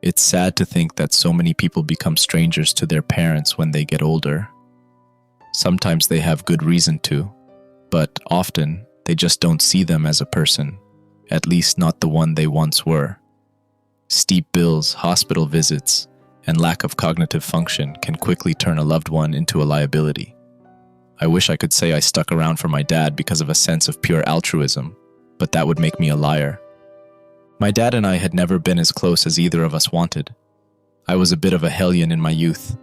It's sad to think that so many people become strangers to their parents when they get older. Sometimes they have good reason to, but often they just don't see them as a person, at least not the one they once were. Steep bills, hospital visits, and lack of cognitive function can quickly turn a loved one into a liability. I wish I could say I stuck around for my dad because of a sense of pure altruism, but that would make me a liar. My dad and I had never been as close as either of us wanted. I was a bit of a hellion in my youth,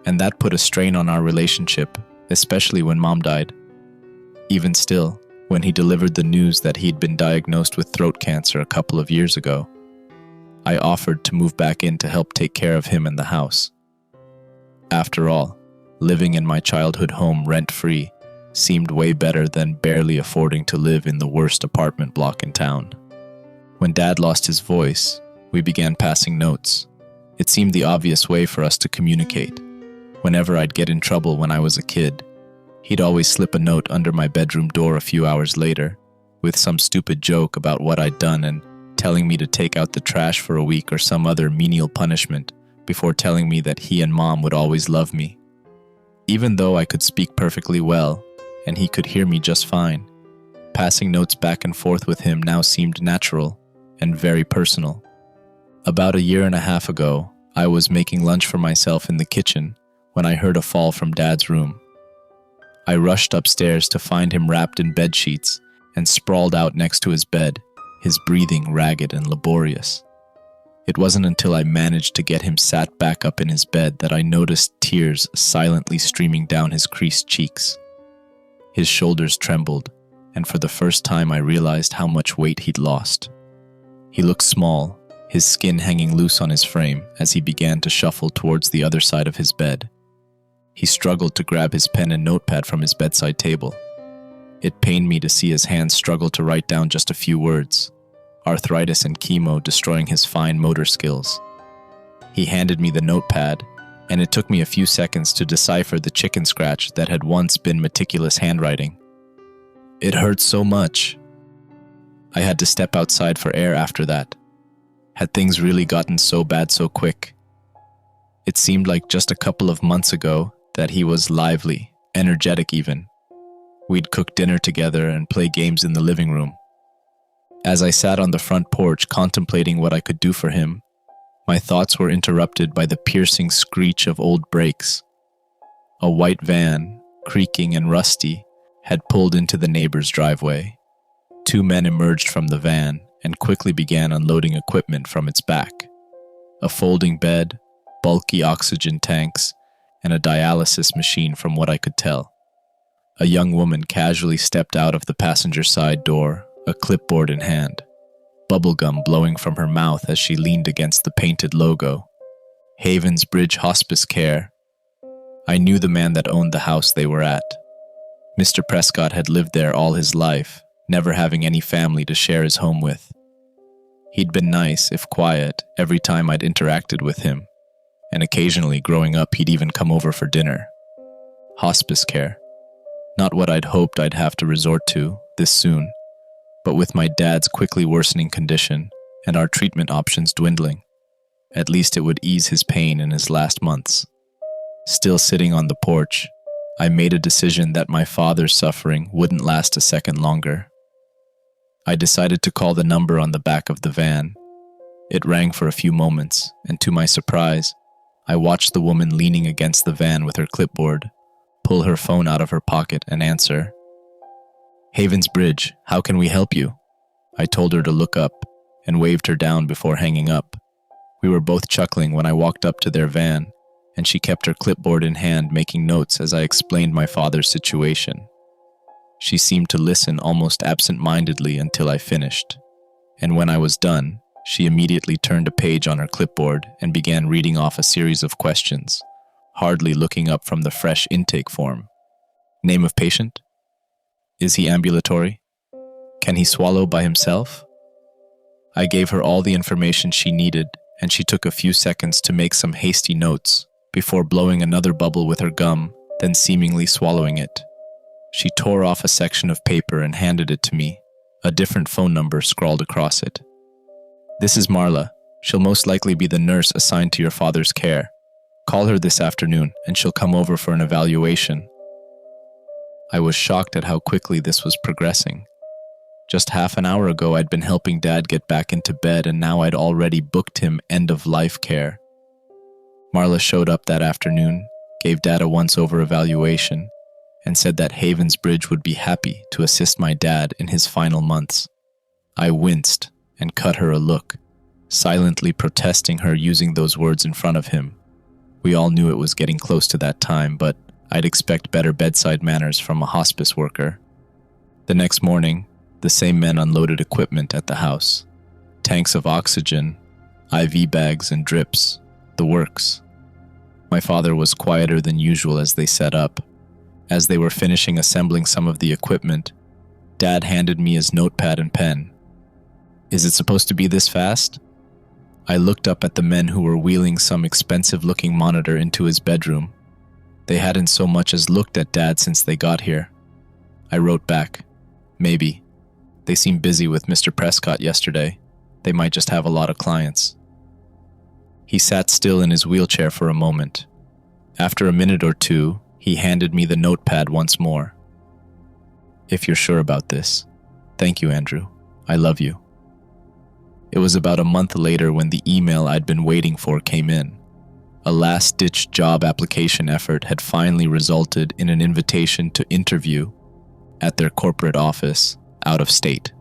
and that put a strain on our relationship, especially when Mom died. Even still, when he delivered the news that he'd been diagnosed with throat cancer a couple of years ago, I offered to move back in to help take care of him and the house. After all, living in my childhood home rent-free seemed way better than barely affording to live in the worst apartment block in town. When Dad lost his voice, we began passing notes. It seemed the obvious way for us to communicate. Whenever I'd get in trouble when I was a kid, he'd always slip a note under my bedroom door a few hours later, with some stupid joke about what I'd done and telling me to take out the trash for a week or some other menial punishment, before telling me that he and Mom would always love me. Even though I could speak perfectly well, and he could hear me just fine, passing notes back and forth with him now seemed natural and very personal. About a year and a half ago, I was making lunch for myself in the kitchen when I heard a fall from Dad's room. I rushed upstairs to find him wrapped in bed sheets and sprawled out next to his bed, his breathing ragged and laborious. It wasn't until I managed to get him sat back up in his bed that I noticed tears silently streaming down his creased cheeks. His shoulders trembled, and for the first time I realized how much weight he'd lost. He looked small, his skin hanging loose on his frame as he began to shuffle towards the other side of his bed. He struggled to grab his pen and notepad from his bedside table. It pained me to see his hands struggle to write down just a few words, arthritis and chemo destroying his fine motor skills. He handed me the notepad, and it took me a few seconds to decipher the chicken scratch that had once been meticulous handwriting. It hurt so much. I had to step outside for air after that. Had things really gotten so bad so quick? It seemed like just a couple of months ago that he was lively, energetic even. We'd cook dinner together and play games in the living room. As I sat on the front porch contemplating what I could do for him, my thoughts were interrupted by the piercing screech of old brakes. A white van, creaking and rusty, had pulled into the neighbor's driveway. Two men emerged from the van and quickly began unloading equipment from its back. A folding bed, bulky oxygen tanks, and a dialysis machine from what I could tell. A young woman casually stepped out of the passenger side door, a clipboard in hand, bubblegum blowing from her mouth as she leaned against the painted logo. Havens Bridge Hospice Care. I knew the man that owned the house they were at. Mr. Prescott had lived there all his life, never having any family to share his home with. He'd been nice, if quiet, every time I'd interacted with him, and occasionally growing up he'd even come over for dinner. Hospice care. Not what I'd hoped I'd have to resort to this soon, but with my dad's quickly worsening condition and our treatment options dwindling, at least it would ease his pain in his last months. Still sitting on the porch, I made a decision that my father's suffering wouldn't last a second longer. I decided to call the number on the back of the van. It rang for a few moments, and to my surprise, I watched the woman leaning against the van with her clipboard pull her phone out of her pocket and answer. "Havens Bridge, how can we help you?" I told her to look up and waved her down before hanging up. We were both chuckling when I walked up to their van, and she kept her clipboard in hand making notes as I explained my father's situation. She seemed to listen almost absent-mindedly until I finished, and when I was done, she immediately turned a page on her clipboard and began reading off a series of questions, hardly looking up from the fresh intake form. Name of patient? Is he ambulatory? Can he swallow by himself? I gave her all the information she needed, and she took a few seconds to make some hasty notes before blowing another bubble with her gum, then seemingly swallowing it. She tore off a section of paper and handed it to me, a different phone number scrawled across it. "This is Marla. She'll most likely be the nurse assigned to your father's care. Call her this afternoon and she'll come over for an evaluation." I was shocked at how quickly this was progressing. Just half an hour ago, I'd been helping Dad get back into bed, and now I'd already booked him end-of-life care. Marla showed up that afternoon, gave Dad a once-over evaluation, and said that Havensbridge would be happy to assist my dad in his final months. I winced and cut her a look, silently protesting her using those words in front of him. We all knew it was getting close to that time, but I'd expect better bedside manners from a hospice worker. The next morning, the same men unloaded equipment at the house. Tanks of oxygen, IV bags and drips, the works. My father was quieter than usual as they set up. As they were finishing assembling some of the equipment, Dad handed me his notepad and pen. "Is it supposed to be this fast?" I looked up at the men who were wheeling some expensive-looking monitor into his bedroom. They hadn't so much as looked at Dad since they got here. I wrote back, "Maybe. They seemed busy with Mr. Prescott yesterday. They might just have a lot of clients." He sat still in his wheelchair for a moment. After a minute or two, he handed me the notepad once more. "If you're sure about this, thank you, Andrew. I love you." It was about a month later when the email I'd been waiting for came in. A last-ditch job application effort had finally resulted in an invitation to interview at their corporate office out of state.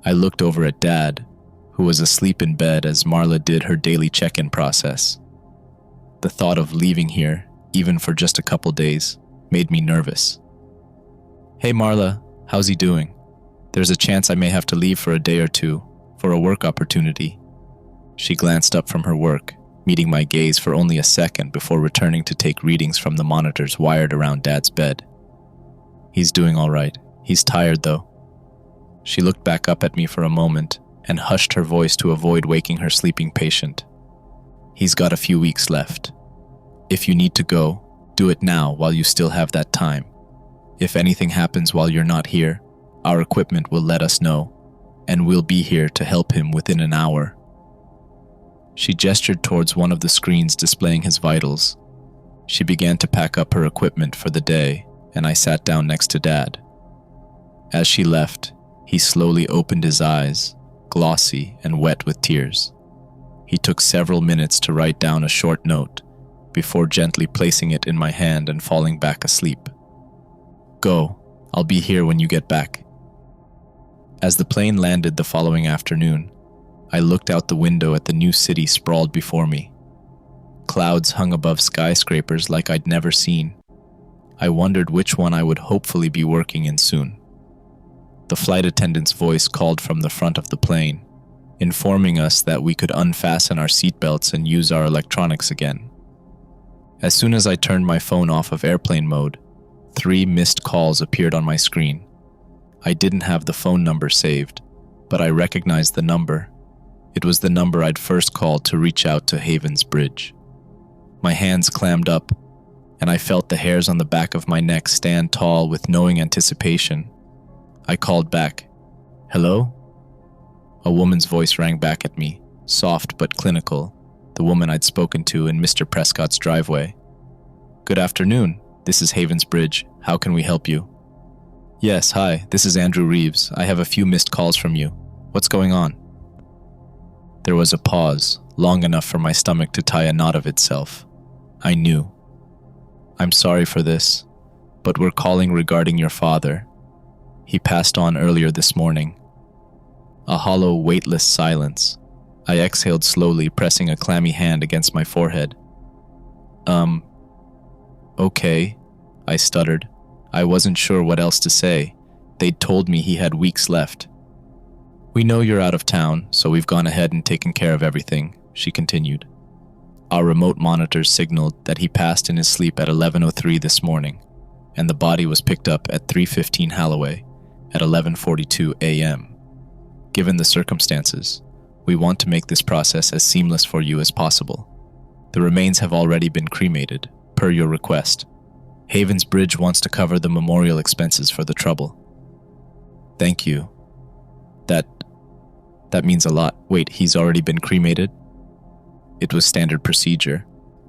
I looked over at Dad, who was asleep in bed as Marla did her daily check-in process. The thought of leaving here, even for just a couple days, made me nervous. "Hey Marla, how's he doing? There's a chance I may have to leave for a day or two for a work opportunity." She glanced up from her work, meeting my gaze for only a second before returning to take readings from the monitors wired around Dad's bed. "He's doing all right. He's tired though." She looked back up at me for a moment and hushed her voice to avoid waking her sleeping patient. "He's got a few weeks left. If you need to go, do it now while you still have that time. If anything happens while you're not here, our equipment will let us know, and we'll be here to help him within an hour." She gestured towards one of the screens displaying his vitals. She began to pack up her equipment for the day, and I sat down next to Dad. As she left, he slowly opened his eyes, glossy and wet with tears. He took several minutes to write down a short note before gently placing it in my hand and falling back asleep. "Go, I'll be here when you get back." As the plane landed the following afternoon, I looked out the window at the new city sprawled before me. Clouds hung above skyscrapers like I'd never seen. I wondered which one I would hopefully be working in soon. The flight attendant's voice called from the front of the plane, informing us that we could unfasten our seatbelts and use our electronics again. As soon as I turned my phone off of airplane mode, 3 missed calls appeared on my screen. I didn't have the phone number saved, but I recognized the number. It was the number I'd first called to reach out to Havensbridge. My hands clammed up, and I felt the hairs on the back of my neck stand tall with knowing anticipation. I called back, "Hello?" A woman's voice rang back at me, soft but clinical, the woman I'd spoken to in Mr. Prescott's driveway. "Good afternoon, this is Havensbridge. How can we help you?" "Yes, hi, this is Andrew Reeves. I have a few missed calls from you. What's going on?" There was a pause, long enough for my stomach to tie a knot of itself. I knew. "I'm sorry for this, but we're calling regarding your father. He passed on earlier this morning." A hollow, weightless silence. I exhaled slowly, pressing a clammy hand against my forehead. Okay, I stuttered. I wasn't sure what else to say. They'd told me he had weeks left. "We know you're out of town, so we've gone ahead and taken care of everything," she continued. Our remote monitors signaled that he passed in his sleep at 11:03 this morning, and the body was picked up at 3:15 Halloway at 11:42 a.m. Given the circumstances, we want to make this process as seamless for you as possible. The remains have already been cremated, per your request. Havensbridge wants to cover the memorial expenses for the trouble. "Thank you. That means a lot. Wait, he's already been cremated? It was standard procedure.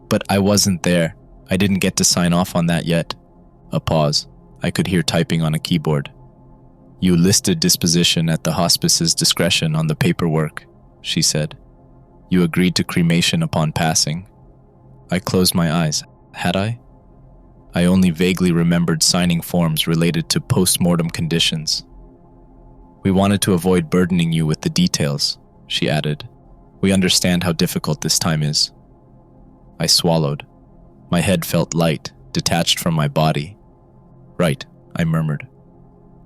But I wasn't there. I didn't get to sign off on that yet. A pause. I could hear typing on a keyboard. You listed disposition at the hospice's discretion on the paperwork, she said. You agreed to cremation upon passing. I closed my eyes. Had I? I only vaguely remembered signing forms related to post-mortem conditions. We wanted to avoid burdening you with the details, she added. We understand how difficult this time is. I swallowed. My head felt light, detached from my body. Right, I murmured.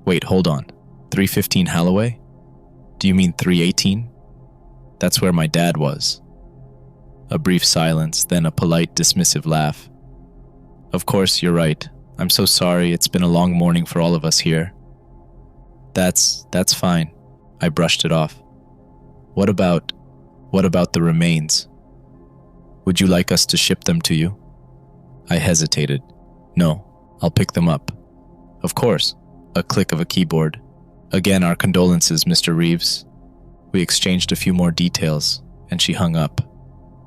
Wait, hold on. 315 Holloway? Do you mean 318? That's where my dad was. A brief silence, then a polite, dismissive laugh. Of course, you're right. I'm so sorry. It's been a long morning for all of us here. That's fine. I brushed it off. What about the remains? Would you like us to ship them to you? I hesitated. No, I'll pick them up. Of course. A click of a keyboard. Again, our condolences, Mr. Reeves. We exchanged a few more details, and she hung up.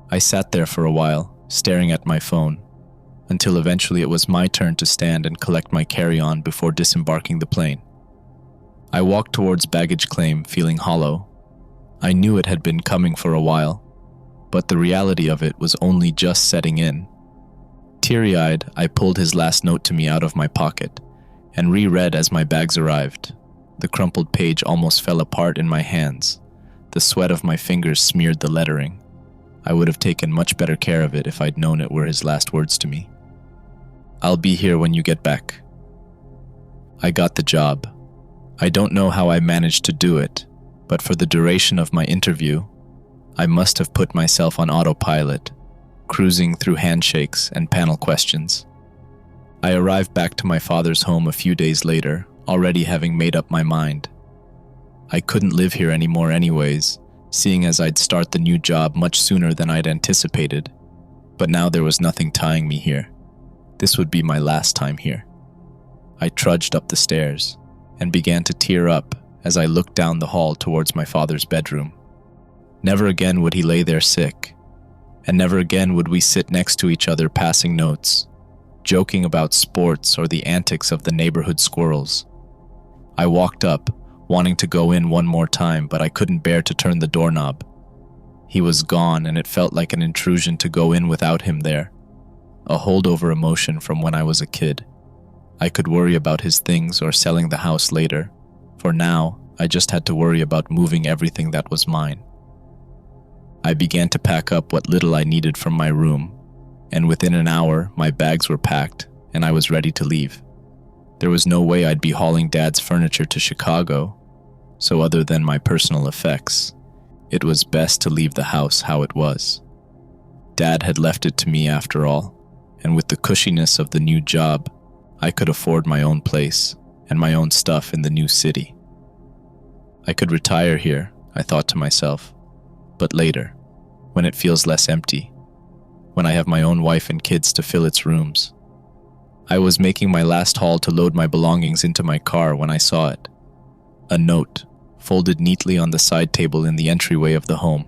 I sat there for a while, staring at my phone, until eventually it was my turn to stand and collect my carry-on before disembarking the plane. I walked towards baggage claim, feeling hollow. I knew it had been coming for a while, but the reality of it was only just setting in. Teary-eyed, I pulled his last note to me out of my pocket and reread as my bags arrived. The crumpled page almost fell apart in my hands. The sweat of my fingers smeared the lettering. I would have taken much better care of it if I'd known it were his last words to me. I'll be here when you get back. I got the job. I don't know how I managed to do it, but for the duration of my interview, I must have put myself on autopilot, cruising through handshakes and panel questions. I arrived back to my father's home a few days later, already having made up my mind. I couldn't live here anymore anyways, seeing as I'd start the new job much sooner than I'd anticipated. But now there was nothing tying me here. This would be my last time here. I trudged up the stairs and began to tear up as I looked down the hall towards my father's bedroom. Never again would he lay there sick, and never again would we sit next to each other passing notes, joking about sports or the antics of the neighborhood squirrels. I walked up, wanting to go in one more time, but I couldn't bear to turn the doorknob. He was gone, and it felt like an intrusion to go in without him there. A holdover emotion from when I was a kid. I could worry about his things or selling the house later. For now, I just had to worry about moving everything that was mine. I began to pack up what little I needed from my room, and within an hour, my bags were packed, and I was ready to leave. There was no way I'd be hauling Dad's furniture to Chicago, so other than my personal effects, it was best to leave the house how it was. Dad had left it to me after all, and with the cushiness of the new job, I could afford my own place and my own stuff in the new city. I could retire here, I thought to myself, but later, when it feels less empty, when I have my own wife and kids to fill its rooms. I was making my last haul to load my belongings into my car when I saw it. A note, folded neatly on the side table in the entryway of the home.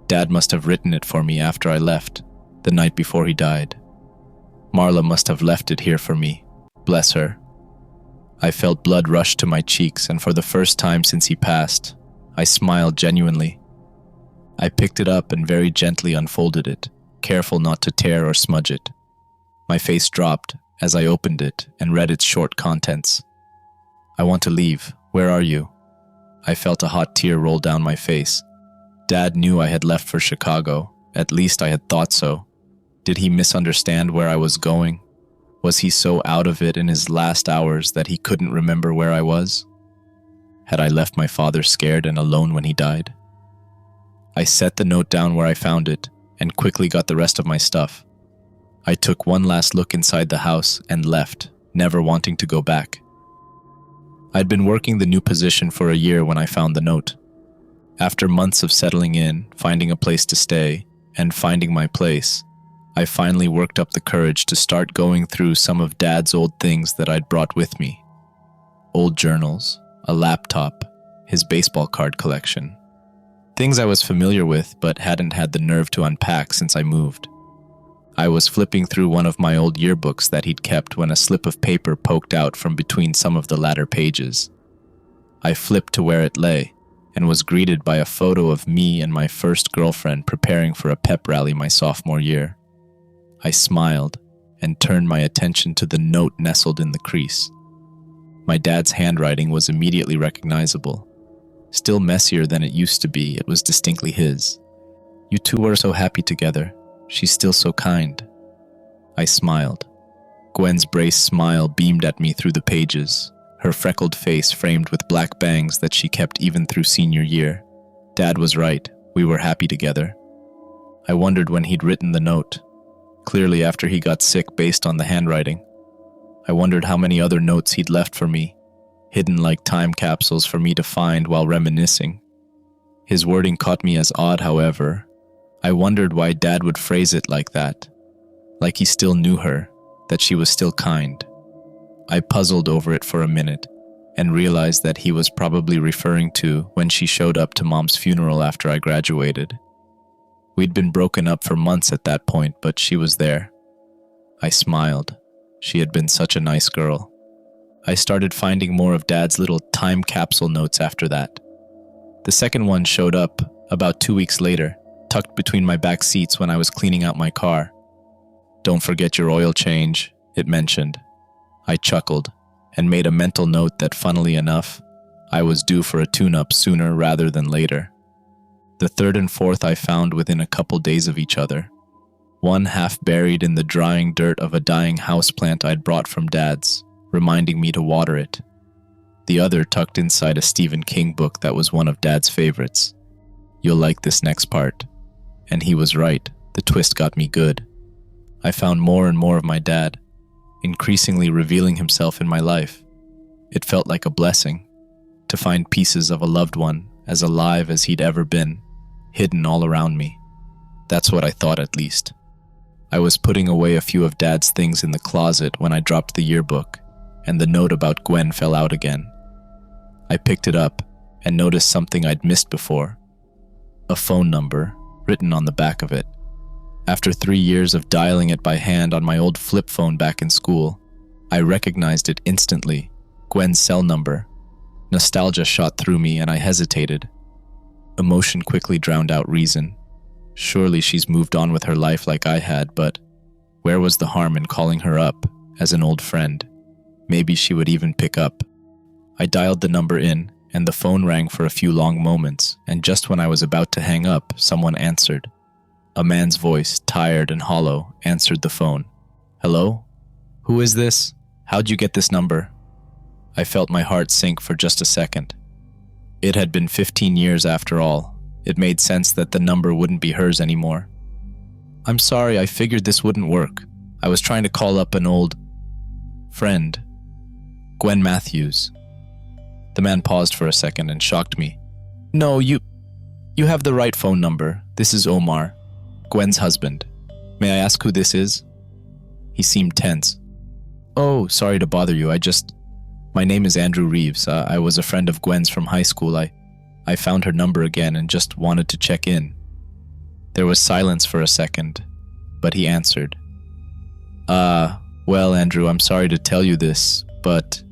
Dad must have written it for me after I left, the night before he died. Marla must have left it here for me, bless her. I felt blood rush to my cheeks, and for the first time since he passed, I smiled genuinely. I picked it up and very gently unfolded it, careful not to tear or smudge it. My face dropped as I opened it and read its short contents. I want to leave. Where are you? I felt a hot tear roll down my face. Dad knew I had left for Chicago. At least I had thought so. Did he misunderstand where I was going? Was he so out of it in his last hours that he couldn't remember where I was? Had I left my father scared and alone when he died? I set the note down where I found it and quickly got the rest of my stuff. I took one last look inside the house and left, never wanting to go back. I'd been working the new position for a year when I found the note. After months of settling in, finding a place to stay, and finding my place, I finally worked up the courage to start going through some of Dad's old things that I'd brought with me. Old journals, a laptop, his baseball card collection, Things I was familiar with but hadn't had the nerve to unpack since I moved. I was flipping through one of my old yearbooks that he'd kept when a slip of paper poked out from between some of the latter pages. I flipped to where it lay and was greeted by a photo of me and my first girlfriend preparing for a pep rally my sophomore year. I smiled and turned my attention to the note nestled in the crease. My dad's handwriting was immediately recognizable. Still messier than it used to be, it was distinctly his. "You two are so happy together. She's still so kind." I smiled. Gwen's braced smile beamed at me through the pages, her freckled face framed with black bangs that she kept even through senior year. Dad was right. We were happy together. I wondered when he'd written the note. Clearly after he got sick based on the handwriting. I wondered how many other notes he'd left for me, hidden like time capsules for me to find while reminiscing. His wording caught me as odd, however. I wondered why Dad would phrase it like that, like he still knew her, that she was still kind. I puzzled over it for a minute and realized that he was probably referring to when she showed up to Mom's funeral after I graduated. We'd been broken up for months at that point, but she was there. I smiled. She had been such a nice girl. I started finding more of Dad's little time capsule notes after that. The second one showed up about 2 weeks later, tucked between my back seats when I was cleaning out my car. "Don't forget your oil change," it mentioned. I chuckled and made a mental note that, funnily enough, I was due for a tune-up sooner rather than later. The third and fourth I found within a couple days of each other. One half buried in the drying dirt of a dying houseplant I'd brought from Dad's, reminding me to water it. The other tucked inside a Stephen King book that was one of Dad's favorites. You'll like this next part. And he was right. The twist got me good. I found more and more of my dad, increasingly revealing himself in my life. It felt like a blessing, to find pieces of a loved one as alive as he'd ever been, hidden all around me. That's what I thought, at least. I was putting away a few of Dad's things in the closet when I dropped the yearbook, and the note about Gwen fell out again. I picked it up and noticed something I'd missed before. A phone number written on the back of it. After 3 years of dialing it by hand on my old flip phone back in school, I recognized it instantly. Gwen's cell number. Nostalgia shot through me and I hesitated. Emotion quickly drowned out reason. Surely she's moved on with her life like I had, but where was the harm in calling her up as an old friend? Maybe she would even pick up. I dialed the number in, and the phone rang for a few long moments, and just when I was about to hang up, someone answered. A man's voice, tired and hollow, answered the phone. "Hello? Who is this? How'd you get this number?" I felt my heart sink for just a second. It had been 15 years after all. It made sense that the number wouldn't be hers anymore. "I'm sorry, I figured this wouldn't work. I was trying to call up an old friend. Gwen Matthews." The man paused for a second and shocked me. "No, you have the right phone number. This is Omar, Gwen's husband. May I ask who this is?" He seemed tense. "Oh, sorry to bother you. My name is Andrew Reeves. I was a friend of Gwen's from high school. I found her number again and just wanted to check in." There was silence for a second, but he answered. Well, Andrew, I'm sorry to tell you this, but,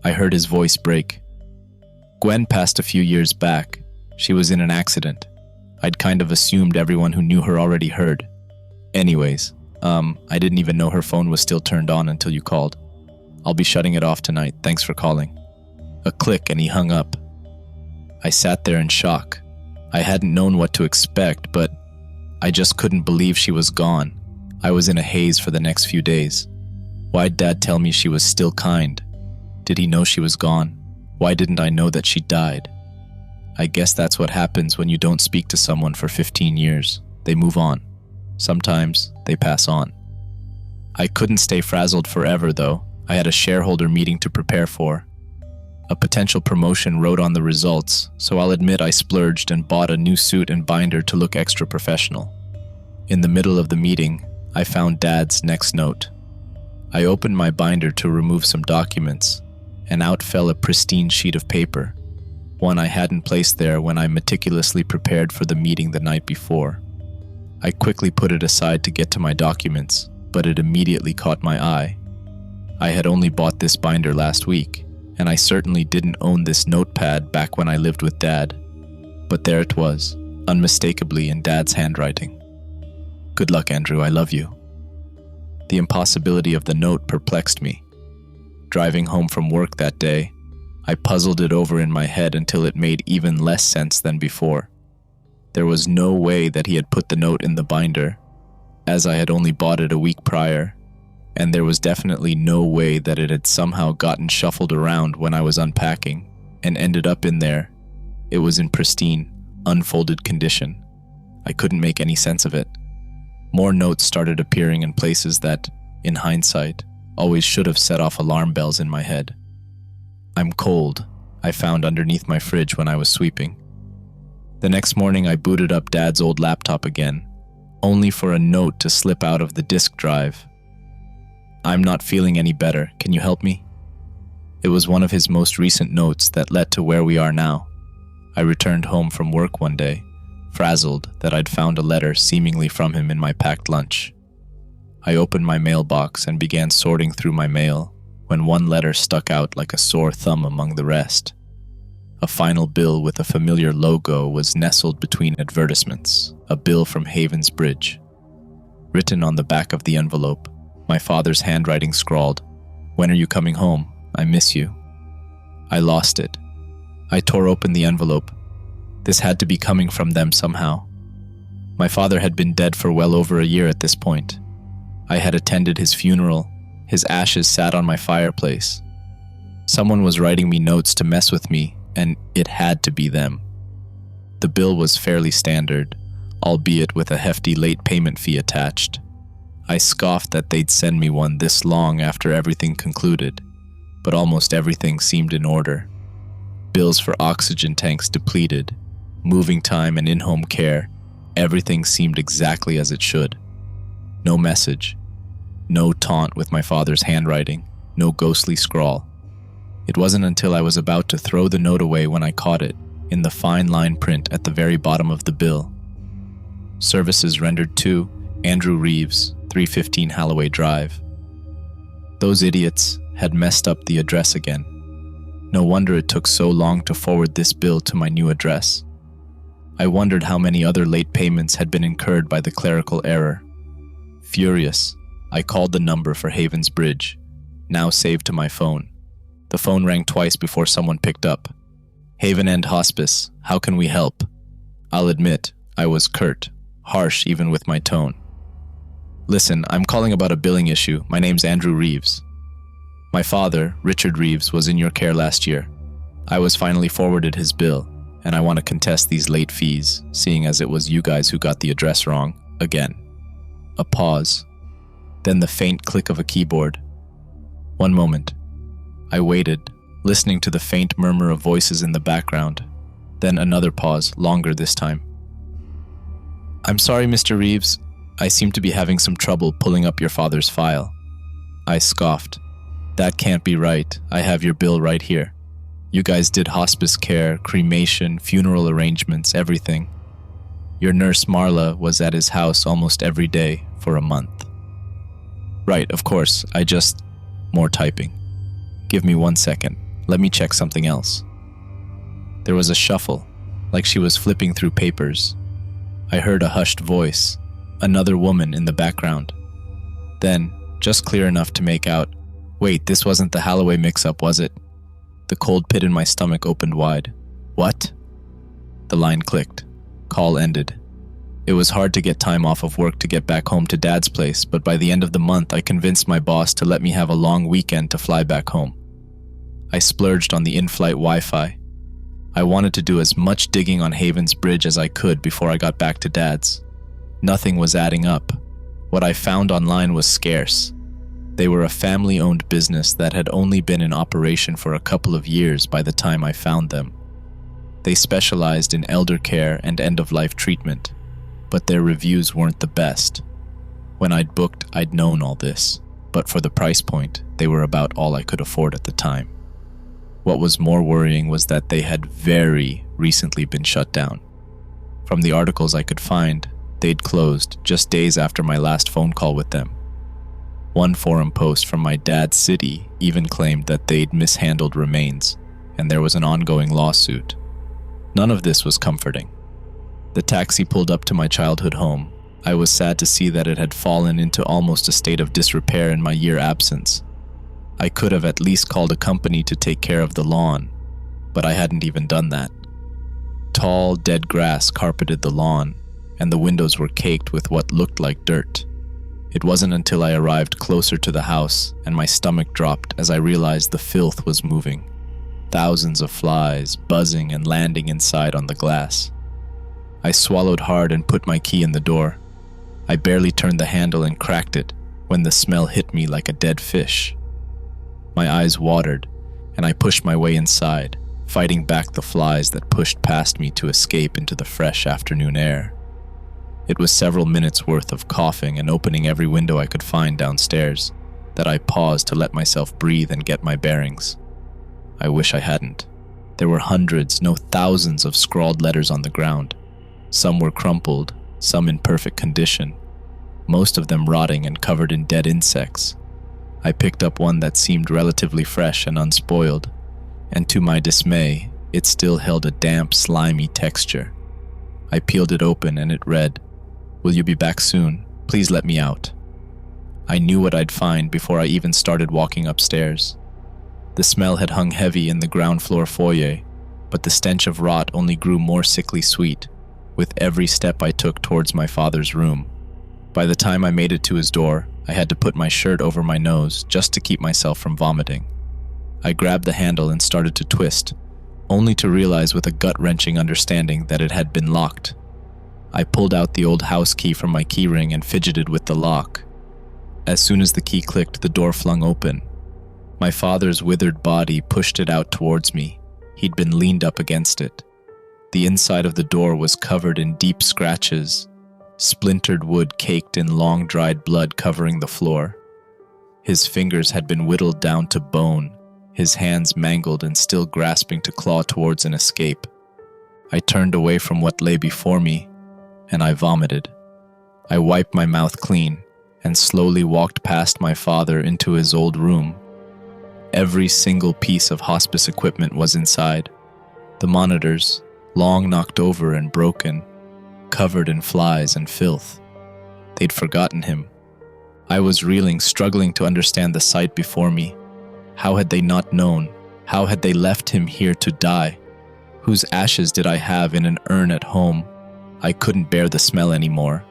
I heard his voice break. "Gwen passed a few years back. She was in an accident. I'd kind of assumed everyone who knew her already heard. Anyways, I didn't even know her phone was still turned on until you called. I'll be shutting it off tonight. Thanks for calling." A click and he hung up. I sat there in shock. I hadn't known what to expect, but I just couldn't believe she was gone. I was in a haze for the next few days. Why'd Dad tell me she was still kind? Did he know she was gone? Why didn't I know that she died? I guess that's what happens when you don't speak to someone for 15 years. They move on. Sometimes they pass on. I couldn't stay frazzled forever, though. I had a shareholder meeting to prepare for. A potential promotion rode on the results, so I'll admit I splurged and bought a new suit and binder to look extra professional. In the middle of the meeting, I found Dad's next note. I opened my binder to remove some documents, and out fell a pristine sheet of paper. one I hadn't placed there when I meticulously prepared for the meeting the night before. I quickly put it aside to get to my documents, but it immediately caught my eye. I had only bought this binder last week, and I certainly didn't own this notepad back when I lived with Dad. But there it was, unmistakably in Dad's handwriting. "Good luck, Andrew, I love you." The impossibility of the note perplexed me. Driving home from work that day, I puzzled it over in my head until it made even less sense than before. There was no way that he had put the note in the binder, as I had only bought it a week prior, and there was definitely no way that it had somehow gotten shuffled around when I was unpacking and ended up in there. It was in pristine, unfolded condition. I couldn't make any sense of it. More notes started appearing in places that, in hindsight, always should have set off alarm bells in my head. "I'm cold," I found underneath my fridge when I was sweeping. The next morning I booted up Dad's old laptop again, only for a note to slip out of the disk drive. "I'm not feeling any better, can you help me?" It was one of his most recent notes that led to where we are now. I returned home from work one day, frazzled that I'd found a letter seemingly from him in my packed lunch. I opened my mailbox and began sorting through my mail when one letter stuck out like a sore thumb among the rest. A final bill with a familiar logo was nestled between advertisements, a bill from Havens Bridge. Written on the back of the envelope, my father's handwriting scrawled, "When are you coming home? I miss you." I lost it. I tore open the envelope. This had to be coming from them somehow. My father had been dead for well over a year at this point. I had attended his funeral. His ashes sat on my fireplace. Someone was writing me notes to mess with me, and it had to be them. The bill was fairly standard, albeit with a hefty late payment fee attached. I scoffed that they'd send me one this long after everything concluded, but almost everything seemed in order. Bills for oxygen tanks depleted, moving time and in-home care, everything seemed exactly as it should. No message, no taunt with my father's handwriting, no ghostly scrawl. It wasn't until I was about to throw the note away when I caught it, in the fine line print at the very bottom of the bill. Services rendered to Andrew Reeves, 315 Halloway Drive. Those idiots had messed up the address again. No wonder it took so long to forward this bill to my new address. I wondered how many other late payments had been incurred by the clerical error. Furious, I called the number for Havens Bridge, now saved to my phone. The phone rang twice before someone picked up. "Haven End Hospice, how can we help?" I'll admit, I was curt, harsh even with my tone. "Listen, I'm calling about a billing issue. My name's Andrew Reeves. My father, Richard Reeves, was in your care last year. I was finally forwarded his bill, and I want to contest these late fees, seeing as it was you guys who got the address wrong, again." A pause. Then the faint click of a keyboard. One moment. I waited, listening to the faint murmur of voices in the background. Then another pause, longer this time. "I'm sorry, Mr. Reeves. I seem to be having some trouble pulling up your father's file." I scoffed. "That can't be right. I have your bill right here. You guys did hospice care, cremation, funeral arrangements, everything. Your nurse Marla was at his house almost every day for a month." "Right, of course. More typing. Give me 1 second. Let me check something else." There was a shuffle, like she was flipping through papers. I heard a hushed voice, another woman in the background. Then, just clear enough to make out, "Wait, this wasn't the Halloway mix-up, was it?" The cold pit in my stomach opened wide. "What?" The line clicked. Call ended. It was hard to get time off of work to get back home to Dad's place, but by the end of the month I convinced my boss to let me have a long weekend to fly back home. I splurged on the in-flight Wi-Fi. I wanted to do as much digging on Havens Bridge as I could before I got back to Dad's. Nothing was adding up. What I found online was scarce. They were a family-owned business that had only been in operation for a couple of years by the time I found them. They specialized in elder care and end-of-life treatment, but their reviews weren't the best. When I'd booked, I'd known all this, but for the price point, they were about all I could afford at the time. What was more worrying was that they had very recently been shut down. From the articles I could find, they'd closed just days after my last phone call with them. One forum post from my dad's city even claimed that they'd mishandled remains, and there was an ongoing lawsuit. None of this was comforting. The taxi pulled up to my childhood home. I was sad to see that it had fallen into almost a state of disrepair in my year absence. I could have at least called a company to take care of the lawn, but I hadn't even done that. Tall, dead grass carpeted the lawn, and the windows were caked with what looked like dirt. It wasn't until I arrived closer to the house and my stomach dropped as I realized the filth was moving. Thousands of flies buzzing and landing inside on the glass. I swallowed hard and put my key in the door. I barely turned the handle and cracked it when the smell hit me like a dead fish. My eyes watered, and I pushed my way inside, fighting back the flies that pushed past me to escape into the fresh afternoon air. It was several minutes worth of coughing and opening every window I could find downstairs that I paused to let myself breathe and get my bearings. I wish I hadn't. There were hundreds, no thousands of scrawled letters on the ground. Some were crumpled, some in perfect condition, most of them rotting and covered in dead insects. I picked up one that seemed relatively fresh and unspoiled, and to my dismay, it still held a damp, slimy texture. I peeled it open and it read, "Will you be back soon? Please let me out." I knew what I'd find before I even started walking upstairs. The smell had hung heavy in the ground floor foyer, but the stench of rot only grew more sickly sweet with every step I took towards my father's room. By the time I made it to his door, I had to put my shirt over my nose just to keep myself from vomiting. I grabbed the handle and started to twist, only to realize with a gut-wrenching understanding that it had been locked. I pulled out the old house key from my keyring and fidgeted with the lock. As soon as the key clicked, the door flung open. My father's withered body pushed it out towards me. He'd been leaned up against it. The inside of the door was covered in deep scratches, splintered wood caked in long-dried blood covering the floor. His fingers had been whittled down to bone, his hands mangled and still grasping to claw towards an escape. I turned away from what lay before me, and I vomited. I wiped my mouth clean and slowly walked past my father into his old room. Every single piece of hospice equipment was inside. The monitors, long knocked over and broken, covered in flies and filth. They'd forgotten him. I was reeling, struggling to understand the sight before me. How had they not known? How had they left him here to die? Whose ashes did I have in an urn at home? I couldn't bear the smell anymore,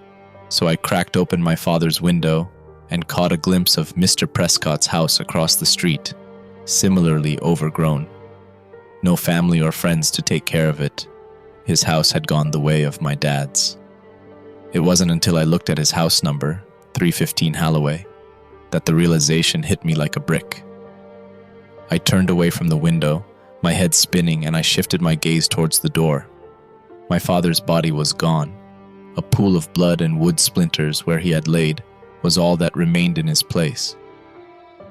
so I cracked open my father's window and caught a glimpse of Mr. Prescott's house across the street, similarly overgrown. No family or friends to take care of it. His house had gone the way of my dad's. It wasn't until I looked at his house number, 315 Halloway, that the realization hit me like a brick. I turned away from the window, my head spinning, and I shifted my gaze towards the door. My father's body was gone. A pool of blood and wood splinters where he had laid was all that remained in his place.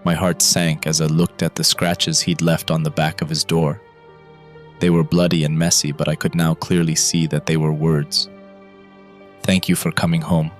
My heart sank as I looked at the scratches he'd left on the back of his door. They were bloody and messy, but I could now clearly see that they were words. "Thank you for coming home."